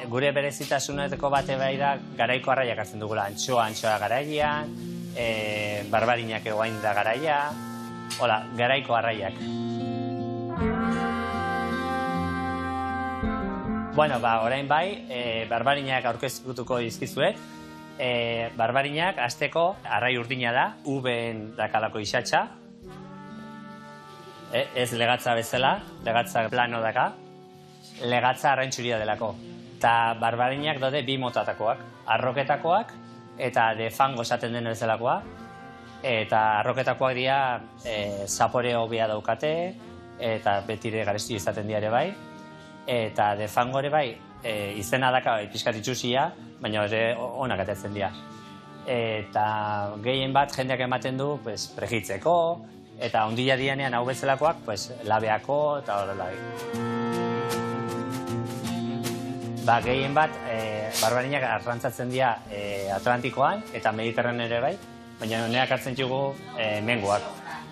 gure berezitasunetako bate bai da garaiko arraiak hartzen dugula. Antxoa garaian, barbarinak egoain da garaia, hola, garaiko arraiak. Bueno, orain bai, barbarinak aurkeztuko dizkizuet. Barbarinak, azteko, arrai urdina da, uben dakalako isatxa. Ez legatza bezala, legatza plano daka. Legatza arraintxuria delako. Eta barbarinak daude bi motatakoak. Arroketakoak eta defango esaten den bezalakoa. Eta arroketakoak dira zapore hobea daukate eta betire garesti izaten dira ere bai. Eta defango ere bai izena daka pixkat itxusia, baina ere onak atetzen dira. Eta gehien bat jendeak ematen du pregitzeko, eta ondila dianean hau bezalakoak labeako eta horrela. Gehien bat, barbarinak arrantzatzen dira Atlantikoan eta Mediterranean ere bai, baina honeak hartzen dugu mengoak,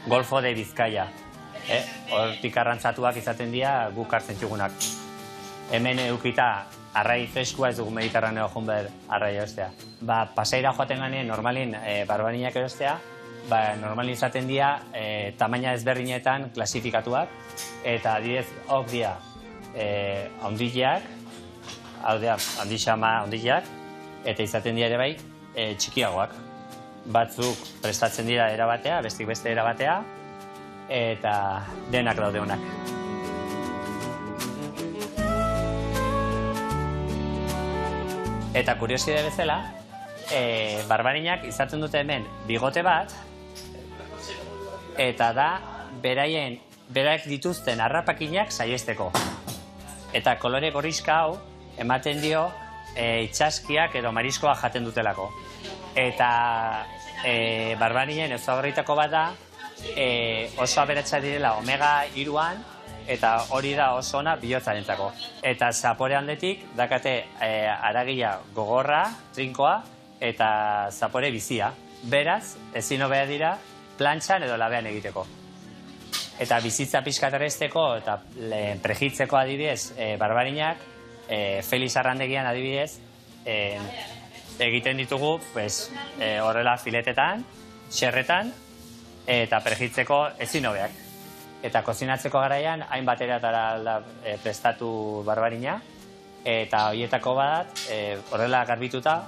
Golfo de Bizkaia. Hortik arrantzatuak izaten dira guk hartzen dugunak. Hemen eukita arrai freskua ez dugu Mediterraneo joan behar arrai erostea. Pasaira joaten ganean normalin barbarinak erostea, normalin izaten dira tamaina ezberdinetan klasifikatuak, eta adibidez hok dira handileak, hau da, handileak, eta izaten dira ere bai txikiagoak. Batzuk prestatzen dira erabatea, bestik beste erabatea, eta denak daude honak. Eta kuriosidade bezala, barbarinak izaten dute hemen bigote bat, eta da beraek dituzten harrapakinak saihesteko. Eta kolore gorrixka hau ematen dio itxaskiak edo mariskoa jaten dutelako. Eta barbarinen ezaugarrietako bat da oso aberatsa direla omega 3an, eta hori da oso ona bihotzarentzako. Eta zapore aldetik dakate haragia gogorra, trinkoa, eta zapore bizia. Beraz, ezin hobea dira plantxan edo labean egiteko. Eta bizitza pixkat errezteko eta pregitzeko adibidez barbarinak, Felix Arrandegian adibidez, egiten ditugu horrela filetetan, xerretan, eta pregitzeko ezin hobeak. Eta kozinatzeko garaian, hainbat eratara prestatu barbarina, eta horietako bat, horrela garbituta,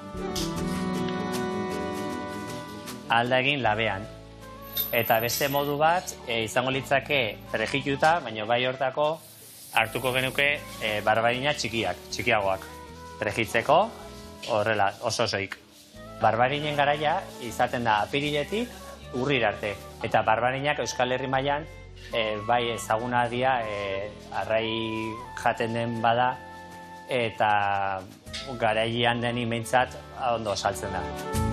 alda egin labean. Eta beste modu bat, izango litzake pregituta, baina bai hortako hartuko genuke barbarina txikiagoak. Pregitzeko, horrela, oso-osoik. Barbarinen garaia izaten da apiriletik urrira arte. Eta barbarinak Euskal Herri mailan bai ezaguna dira arrai jaten den bada eta garaian deni meintzat ondo saltzen da.